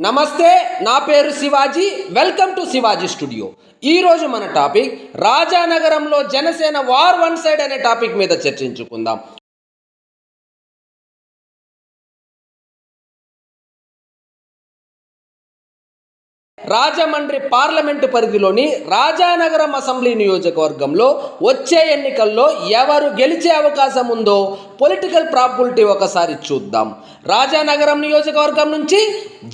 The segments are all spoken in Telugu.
నమస్తే, నా పేరు Shivaji. Welcome to Shivaji studio. ఈరోజు మన టాపిక్ రాజానగరంలో జనసేన వార్ వన్ సైడ్ అనే టాపిక్ మీద చర్చించుకుందాం. రాజమండ్రి పార్లమెంటు పరిధిలోని రాజానగరం అసెంబ్లీ నియోజకవర్గంలో వచ్చే ఎన్నికల్లో ఎవరు గెలిచే అవకాశం ఉందో పొలిటికల్ ప్రాబిలిటీ ఒకసారి చూద్దాం. రాజానగరం నియోజకవర్గం నుంచి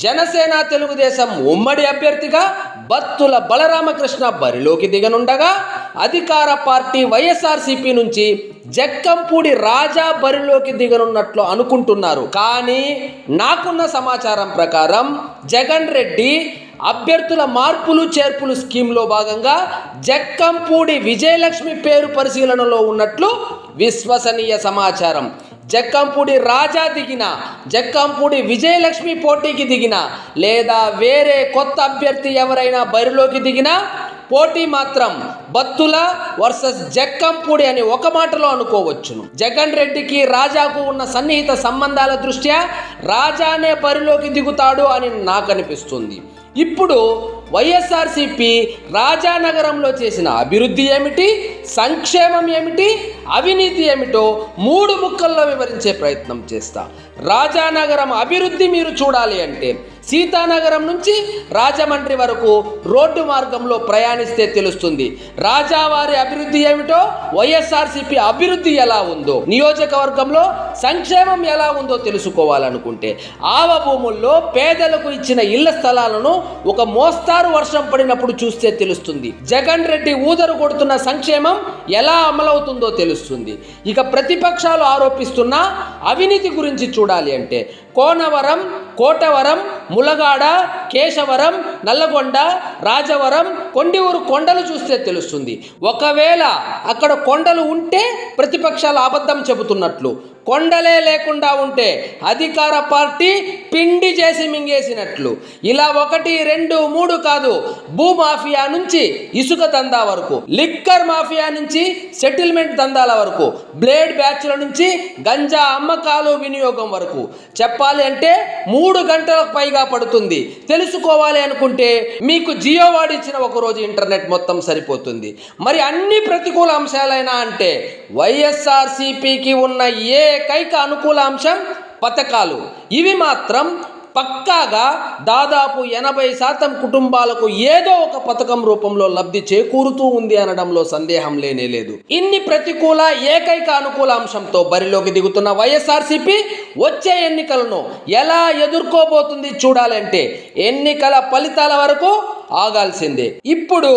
జనసేన తెలుగుదేశం ఉమ్మడి అభ్యర్థిగా బత్తుల బలరామకృష్ణ బరిలోకి దిగనుండగా, అధికార పార్టీ వైఎస్ఆర్సీపీ నుంచి జక్కంపూడి రాజా బరిలోకి దిగనున్నట్లు అనుకుంటున్నారు. కానీ నాకున్న సమాచారం ప్రకారం జగన్ రెడ్డి అభ్యర్థుల మార్పులు చేర్పులు స్కీమ్లో భాగంగా జక్కంపూడి విజయలక్ష్మి పేరు పరిశీలనలో ఉన్నట్లు విశ్వసనీయ సమాచారం. జక్కంపూడి రాజా దిగిన, జక్కంపూడి విజయలక్ష్మి పోటీకి దిగిన, లేదా వేరే కొత్త అభ్యర్థి ఎవరైనా బరిలోకి దిగినా పోటీ మాత్రం బత్తుల వర్సెస్ జక్కంపూడి అని ఒక మాటలో అనుకోవచ్చును. జగన్ రెడ్డికి రాజాకు ఉన్న సన్నిహిత సంబంధాల దృష్ట్యా రాజానే బరిలోకి దిగుతాడు అని నాకు అనిపిస్తుంది. ఇప్పుడు వైఎస్ఆర్సీపీ రాజానగరంలో చేసిన అభివృద్ధి ఏమిటి, సంక్షేమం ఏమిటి, అవినీతి ఏమిటో 3 ముక్కల్లో వివరించే ప్రయత్నం చేస్తా. రాజానగరం అభివృద్ధి మీరు చూడాలి అంటే సీతానగరం నుంచి రాజమండ్రి వరకు రోడ్డు మార్గంలో ప్రయాణిస్తే తెలుస్తుంది. రాజావారి అభివృద్ధి ఏమిటో, వైఎస్ఆర్సీపీ అభివృద్ధి ఎలా ఉందో, నియోజకవర్గంలో సంక్షేమం ఎలా ఉందో తెలుసుకోవాలనుకుంటే ఆవ భూముల్లో పేదలకు ఇచ్చిన ఇళ్ల స్థలాలను ఒక మోస్తారు వర్షం పడినప్పుడు చూస్తే తెలుస్తుంది. జగన్ రెడ్డి ఊదరు కొడుతున్న సంక్షేమం ఎలా అమలవుతుందో తెలుస్తుంది. ఇక ప్రతిపక్షాలు ఆరోపిస్తున్న అవినీతి గురించి చూడాలి అంటే కోనవరం, కోటవరం, ములగాడ, కేశవరం, నల్లగొండ, రాజవరం, కొండిఊరు కొండలు చూస్తే తెలుస్తుంది. ఒకవేళ అక్కడ కొండలు ఉంటే ప్రతిపక్షాలు అబద్ధం చెబుతున్నట్లు, కొండలే లేకుండా ఉంటే అధికార పార్టీ పిండి చేసి మింగేసినట్లు. ఇలా 1, 2, 3 కాదు, భూమాఫియా నుంచి ఇసుక దందా వరకు, లిక్కర్ మాఫియా నుంచి సెటిల్మెంట్ దందాల వరకు, బ్లేడ్ బ్యాచ్ల నుంచి గంజా అమ్మకాలు వినియోగం వరకు చెప్పాలి అంటే 3 గంటలకు పైగా పడుతుంది. తెలుసుకోవాలి అనుకుంటే మీకు జియో వాడిచ్చిన ఒకరోజు ఇంటర్నెట్ మొత్తం సరిపోతుంది. మరి అన్ని ప్రతికూల అంశాలైనా అంటే వైఎస్ఆర్సీపీకి ఉన్న ఏకైక అనుకూల అంశం పథకాలు. ఇవి మాత్రం పక్కాగా దాదాపు 80% కుటుంబాలకు ఏదో ఒక పథకం రూపంలో లబ్ధి చేకూరుతూ ఉంది అనడంలో సందేహం లేనేలేదు. ఇన్ని ప్రతికూల ఏకైక అనుకూల అంశంతో బరిలోకి దిగుతున్న వైఎస్ఆర్సీపీ వచ్చే ఎన్నికలను ఎలా ఎదుర్కోబోతుంది చూడాలంటే ఎన్నికల ఫలితాల వరకు ఆగాల్సిందే. ఇప్పుడు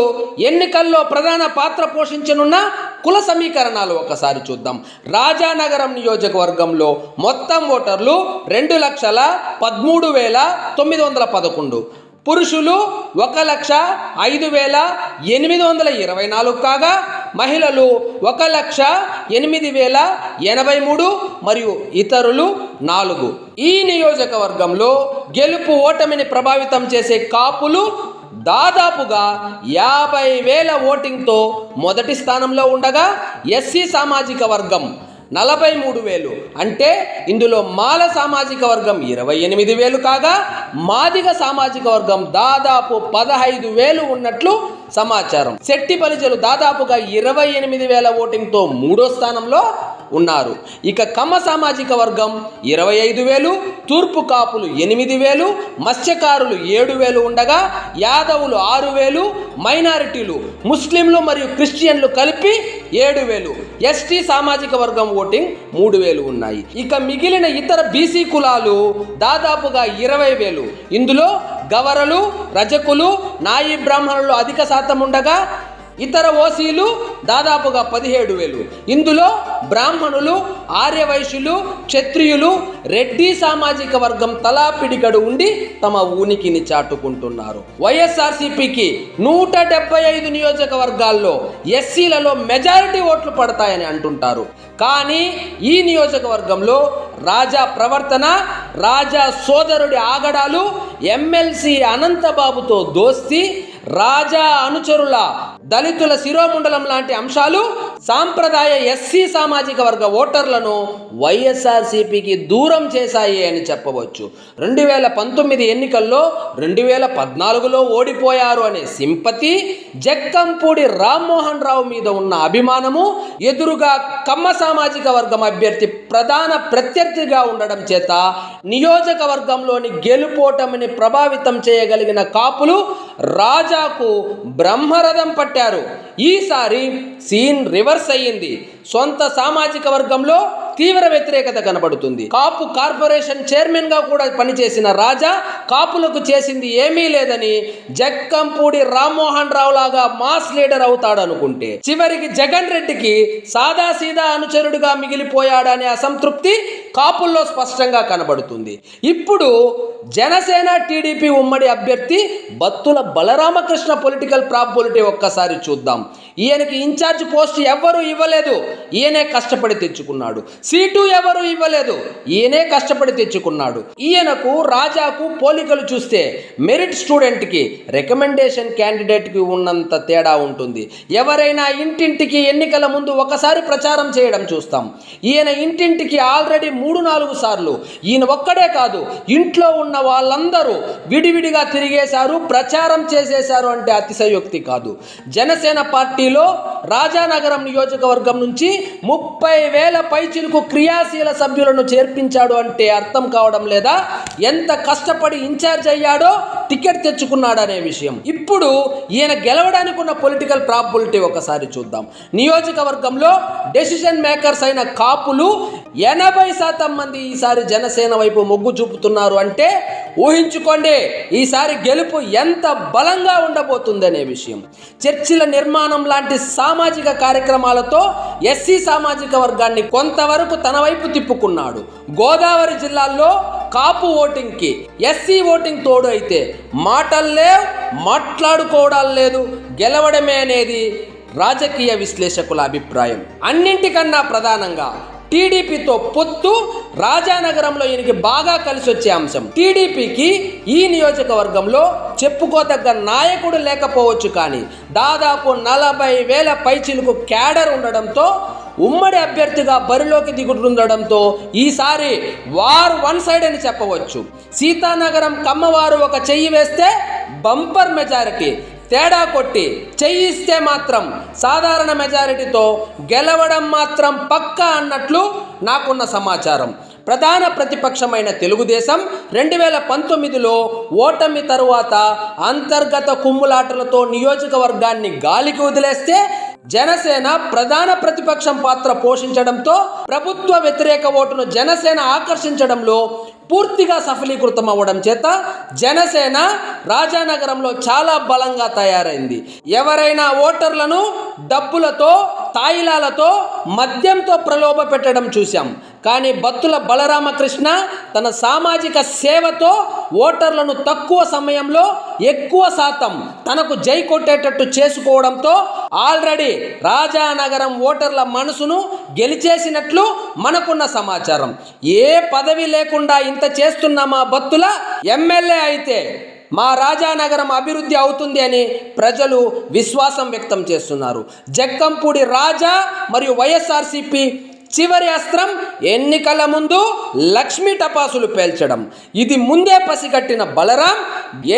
ఎన్నికల్లో ప్రధాన పాత్ర పోషించనున్న కుల సమీకరణాలు ఒకసారి చూద్దాం. రాజానగరం నియోజకవర్గంలో మొత్తం ఓటర్లు 2,13,911, పురుషులు 1,05,824 కాగా మహిళలు 1,08,083 మరియు ఇతరులు 4. ఈ నియోజకవర్గంలో గెలుపు ఓటమిని ప్రభావితం చేసే కాపులు దాదాపుగా 50,000 ఓటింగ్తో మొదటి స్థానంలో ఉండగా ఎస్సీ సామాజిక వర్గం 43,000, అంటే ఇందులో మాల సామాజిక వర్గం 28,000 కాగా మాదిగ సామాజిక వర్గం దాదాపు 15,000 ఉన్నట్లు సమాచారం. శెట్టి బలిజలు దాదాపుగా 28,000 ఓటింగ్తో 3వ స్థానంలో ఉన్నారు. ఇక కమ్మ సామాజిక వర్గం 25,000, తూర్పు కాపులు 8,000, మత్స్యకారులు 7,000 ఉండగా యాదవులు 6,000, మైనారిటీలు ముస్లింలు మరియు క్రిస్టియన్లు కలిపి 7,000, ఎస్టీ సామాజిక వర్గం ఓటింగ్ 3,000 ఉన్నాయి. ఇక మిగిలిన ఇతర బీసీ కులాలు దాదాపుగా 20,000. ఇందులో గవరలు, రజకులు, నాయి బ్రాహ్మణులు అధిక శాతం ఉండగా ఇతర ఓసీలు దాదాపుగా 17,000. ఇందులో బ్రాహ్మణులు, ఆర్యవైశ్యులు, క్షత్రియులు, రెడ్డి సామాజిక వర్గం తలా పిడికడు ఉండి తమ ఉనికిని చాటుకుంటున్నారు. వైఎస్ఆర్సీపీకి 175 నియోజకవర్గాల్లో ఎస్సీలలో మెజారిటీ ఓట్లు పడతాయని అంటుంటారు. కానీ ఈ నియోజకవర్గంలో రాజా ప్రవర్తన, రాజా సోదరుడి ఆగడాలు, ఎమ్మెల్సీ అనంతబాబుతో దోస్తీ, రాజా అనుచరుల దళితుల శిరోముండలం లాంటి అంశాలు సాంప్రదాయ ఎస్సీ సామాజిక వర్గ ఓటర్లను వైఎస్ఆర్సీపీకి దూరం చేశాయి అని చెప్పవచ్చు. 2019 ఎన్నికల్లో 2014లో ఓడిపోయారు అనే సింపతి, జక్కంపూడి రామ్మోహన్ రావు మీద ఉన్న అభిమానము, ఎదురుగా కమ్మ సామాజిక వర్గం అభ్యర్థి ప్రధాన ప్రత్యర్థిగా ఉండడం చేత నియోజకవర్గంలోని గెలుపోటమిని ప్రభావితం చేయగలిగిన కాపులు రాజాకు బ్రహ్మరథం పట్టారు. ఈసారి సీన్ రివర్స్ అయ్యింది. సొంత సామాజిక వర్గంలో తీవ్ర వ్యతిరేకత కనబడుతుంది. కాపు కార్పొరేషన్ చైర్మన్ గా కూడా పనిచేసిన రాజా కాపులకు చేసింది ఏమీ లేదని జక్కంపూడి రామ్మోహన్ రావు లాగా మాస్ లీడర్ అవుతాడు అనుకుంటే, చివరికి జగన్ రెడ్డికి సాదాసీదా అనుచరుడుగా మిగిలిపోయాడనే అసంతృప్తి కాపుల్లో స్పష్టంగా కనబడుతుంది. ఇప్పుడు జనసేన టీడీపీ ఉమ్మడి అభ్యర్థి బత్తుల బలరామకృష్ణ పొలిటికల్ ప్రాబబిలిటీ ఒక్కసారి చూద్దాం. ఈయనకి ఇన్ఛార్జ్ పోస్ట్ ఎవ్వరూ ఇవ్వలేదు, ఈయనే కష్టపడి తెచ్చుకున్నాడు. సీటు ఎవరు ఇవ్వలేదు, ఈయనే కష్టపడి తెచ్చుకున్నాడు. ఈయనకు రాజాకు పోలికలు చూస్తే మెరిట్ స్టూడెంట్కి రికమెండేషన్ క్యాండిడేట్కి ఉన్నంత తేడా ఉంటుంది. ఎవరైనా ఇంటింటికి ఎన్నికల ముందు ఒకసారి ప్రచారం చేయడం చూస్తాం. ఈయన ఇంటింటికి ఆల్రెడీ 3-4 సార్లు, ఈయన ఒక్కడే కాదు, ఇంట్లో ఉన్న వాళ్ళందరూ విడివిడిగా తిరిగేశారు, ప్రచారం చేసేశారు అంటే అతిశయోక్తి కాదు. జనసేన పార్టీలో రాజానగరం నియోజకవర్గం నుంచి 30,000 పైచిలకు క్రియాశీల సభ్యులను చేర్పించాడు అంటే అర్థం కావడం లేదా? ఎంత కష్టపడి ఇన్ఛార్జ్ అయ్యాడో, టికెట్ తెచ్చుకున్నాడనే విషయం. ఇప్పుడు ఈయన గెలవడానికి ఉన్న పొలిటికల్ ప్రాబబిలిటీ ఒకసారి చూద్దాం. నియోజకవర్గంలో డెసిషన్ మేకర్స్ అయిన కాపులు 80% మంది ఈసారి జనసేన వైపు మొగ్గు చూపుతున్నారు అంటే ఊహించుకోండి ఈసారి గెలుపు ఎంత బలంగా ఉండబోతుందనే విషయం. చర్చిల నిర్మాణం లాంటి సామాజిక కార్యక్రమాలతో ఎస్సీ సామాజిక వర్గాన్ని కొంతవరకు తన వైపు తిప్పుకున్నాడు. గోదావరి జిల్లాల్లో కాపు ఓటింగ్కి ఎస్సీ ఓటింగ్ తోడు అయితే మాటలు లేవు, మాట్లాడుకోవడాలు లేదు, గెలవడమే అనేది రాజకీయ విశ్లేషకుల అభిప్రాయం. అన్నింటికన్నా ప్రధానంగా టీడీపీతో పొత్తు రాజానగరంలో ఈయనకి బాగా కలిసి వచ్చే అంశం. టీడీపీకి ఈ నియోజకవర్గంలో చెప్పుకోదగ్గ నాయకుడు లేకపోవచ్చు, కానీ దాదాపు 40,000 పైచిలకు క్యాడర్ ఉండడంతో, ఉమ్మడి అభ్యర్థిగా బరిలోకి దిగుతుండడంతో ఈసారి వార్ వన్ సైడ్ అని చెప్పవచ్చు. సీతానగరం కమ్మవారు ఒక చెయ్యి వేస్తే బంపర్ మెజారిటీ, తేడా కొట్టి చెయ్యిస్తే మాత్రం సాధారణ మెజారిటీతో గెలవడం మాత్రం పక్కా అన్నట్లు నాకున్న సమాచారం. ప్రధాన ప్రతిపక్షమైన తెలుగుదేశం 2019లో ఓటమి తరువాత అంతర్గత కుమ్ములాటలతో నియోజకవర్గాన్ని గాలికి వదిలేస్తే, జనసేన ప్రధాన ప్రతిపక్షం పాత్ర పోషించడంతో ప్రభుత్వ వ్యతిరేక ఓటును జనసేన ఆకర్షించడంలో పూర్తిగా సఫలీకృతం అవ్వడం చేత జనసేన రాజానగరంలో చాలా బలంగా తయారైంది. ఎవరైనా ఓటర్లను డబ్బులతో, తాయిలాలతో, మద్యంతో ప్రలోభ పెట్టడం చూశాం. కానీ బత్తుల బలరామకృష్ణ తన సామాజిక సేవతో ఓటర్లను తక్కువ సమయంలో ఎక్కువ శాతం తనకు జై కొట్టేటట్టు చేసుకోవడంతో ఆల్రెడీ రాజానగరం ఓటర్ల మనసును గెలిచేసినట్లు మనకున్న సమాచారం. ఏ పదవి లేకుండా ఇంత చేస్తున్న మా బత్తుల ఎమ్మెల్యే అయితే మా రాజానగరం అభివృద్ధి అవుతుంది అని ప్రజలు విశ్వాసం వ్యక్తం చేస్తున్నారు. జక్కంపూడి రాజా మరియు వైఎస్ఆర్సీపీ చివరి అస్త్రం ఎన్నికల ముందు లక్ష్మీ టపాసులు పేల్చడం. ఇది ముందే పసిగట్టిన బలరాం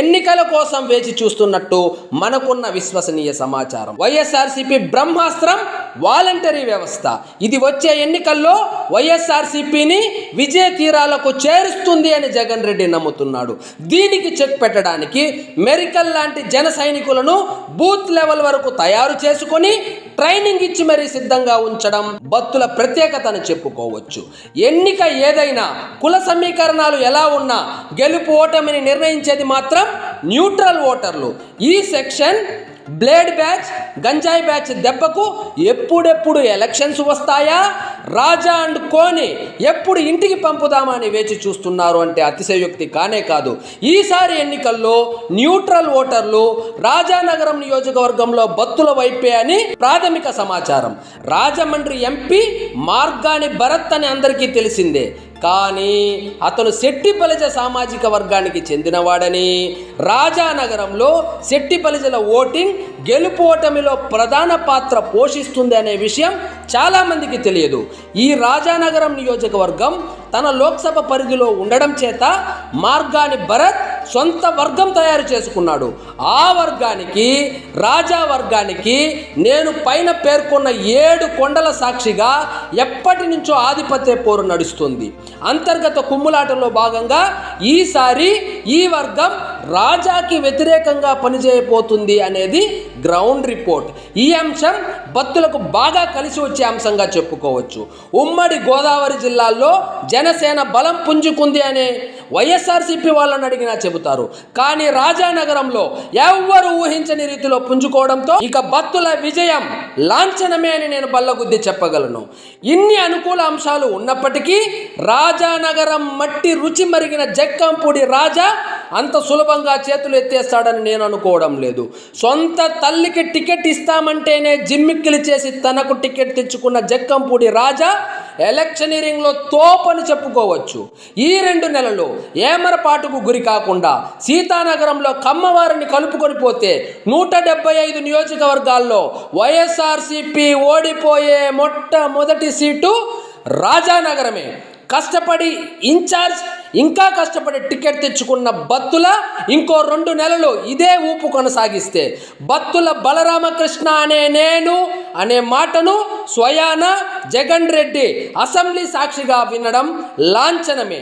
ఎన్నికల కోసం వేచి చూస్తున్నట్టు మనకున్న విశ్వసనీయ సమాచారం. వైఎస్ఆర్సీపీ బ్రహ్మాస్త్రం వాలంటరీ వ్యవస్థ. ఇది వచ్చే ఎన్నికల్లో వైఎస్ఆర్సీపీని విజయ తీరాలకు చేరుస్తుంది అని జగన్ రెడ్డి నమ్ముతున్నాడు. దీనికి చెక్ పెట్టడానికి మెరికల్ లాంటి జన సైనికులను బూత్ లెవెల్ వరకు తయారు చేసుకొని ట్రైనింగ్ ఇచ్చి మరీ సిద్ధంగా ఉంచడం బత్తుల ప్రత్యేకతను చెప్పుకోవచ్చు. ఎన్నిక ఏదైనా కుల సమీకరణాలు ఎలా ఉన్నా గెలుపు ఓటమిని నిర్ణయించేది మాత్రం న్యూట్రల్ ఓటర్లు. ఈ సెక్షన్ బ్లేడ్ బ్యాచ్, గంజాయి బ్యాచ్ దెబ్బకు ఎప్పుడెప్పుడు ఎలక్షన్స్ వస్తాయా, రాజా అండ్ కోని ఎప్పుడు ఇంటికి పంపుదామా అని వేచి చూస్తున్నారు అంటే అతిశయోక్తి కానే కాదు. ఈసారి ఎన్నికల్లో న్యూట్రల్ ఓటర్లు రాజానగరం నియోజకవర్గంలో బత్తుల వైపే అని ప్రాథమిక సమాచారం. రాజమండ్రి ఎంపీ మార్గాని భరత్ అని అందరికీ తెలిసిందే. కానీ అతను శెట్టి బలిజ సామాజిక వర్గానికి చెందినవాడని, రాజానగరంలో శెట్టి బలిజల ఓటింగ్ గెలుపు ఓటమిలో ప్రధాన పాత్ర పోషిస్తుంది అనే విషయం చాలామందికి తెలియదు. ఈ రాజానగరం నియోజకవర్గం తన లోక్సభ పరిధిలో ఉండడం చేత మార్గాని భరత్ సొంత వర్గం తయారు చేసుకున్నాడు. ఆ వర్గానికి, రాజా వర్గానికి నేను పైన పేర్కొన్న 7 కొండల సాక్షిగా ఎప్పటి నుంచో ఆధిపత్య పోరు నడుస్తుంది. అంతర్గత కుమ్ములాటలో భాగంగా ఈసారి ఈ వర్గం రాజాకి వ్యతిరేకంగా పనిచేయబోతుంది అనేది గ్రౌండ్ రిపోర్ట్. ఈ అంశం బత్తులకు బాగా కలిసి వచ్చే అంశంగా చెప్పుకోవచ్చు. ఉమ్మడి గోదావరి జిల్లాల్లో జనసేన బలం పుంజుకుంది అనే వైఎస్ఆర్సీపీ వాళ్ళని అడిగినా చెబుతారు. కానీ రాజానగరంలో ఎవ్వరు ఊహించని రీతిలో పుంజుకోవడంతో ఇక బత్తుల విజయం లాంఛనమే అని నేను బల్లగుద్ది చెప్పగలను. ఇన్ని అనుకూల అంశాలు ఉన్నప్పటికీ రాజానగరం మట్టి రుచి మరిగిన జక్కంపూడి రాజా అంత సులభంగా చేతులు ఎత్తేస్తాడని నేను అనుకోవడం లేదు. సొంత తల్లికి టికెట్ ఇస్తామంటేనే జిమ్మిక్కిలు చేసి తనకు టికెట్ తెచ్చుకున్న జక్కంపూడి రాజా ఎలక్షనీరింగ్లో తోపని చెప్పుకోవచ్చు. ఈ 2 నెలలు ఏమరపాటుకు గురి కాకుండా సీతానగరంలో కమ్మవారిని కలుపుకొని పోతే 175 నియోజకవర్గాల్లో వైఎస్ఆర్సీపీ ఓడిపోయే మొట్టమొదటి సీటు రాజానగరమే. కష్టపడి ఇన్ఛార్జ్, ఇంకా కష్టపడి టికెట్ తెచ్చుకున్న బత్తుల ఇంకో 2 నెలలు ఇదే ఊపు కొనసాగిస్తే బత్తుల బలరామకృష్ణ అనే నేను అనే మాటను స్వయాన జగన్ రెడ్డి అసెంబ్లీ సాక్షిగా వినడం లాంఛనమే.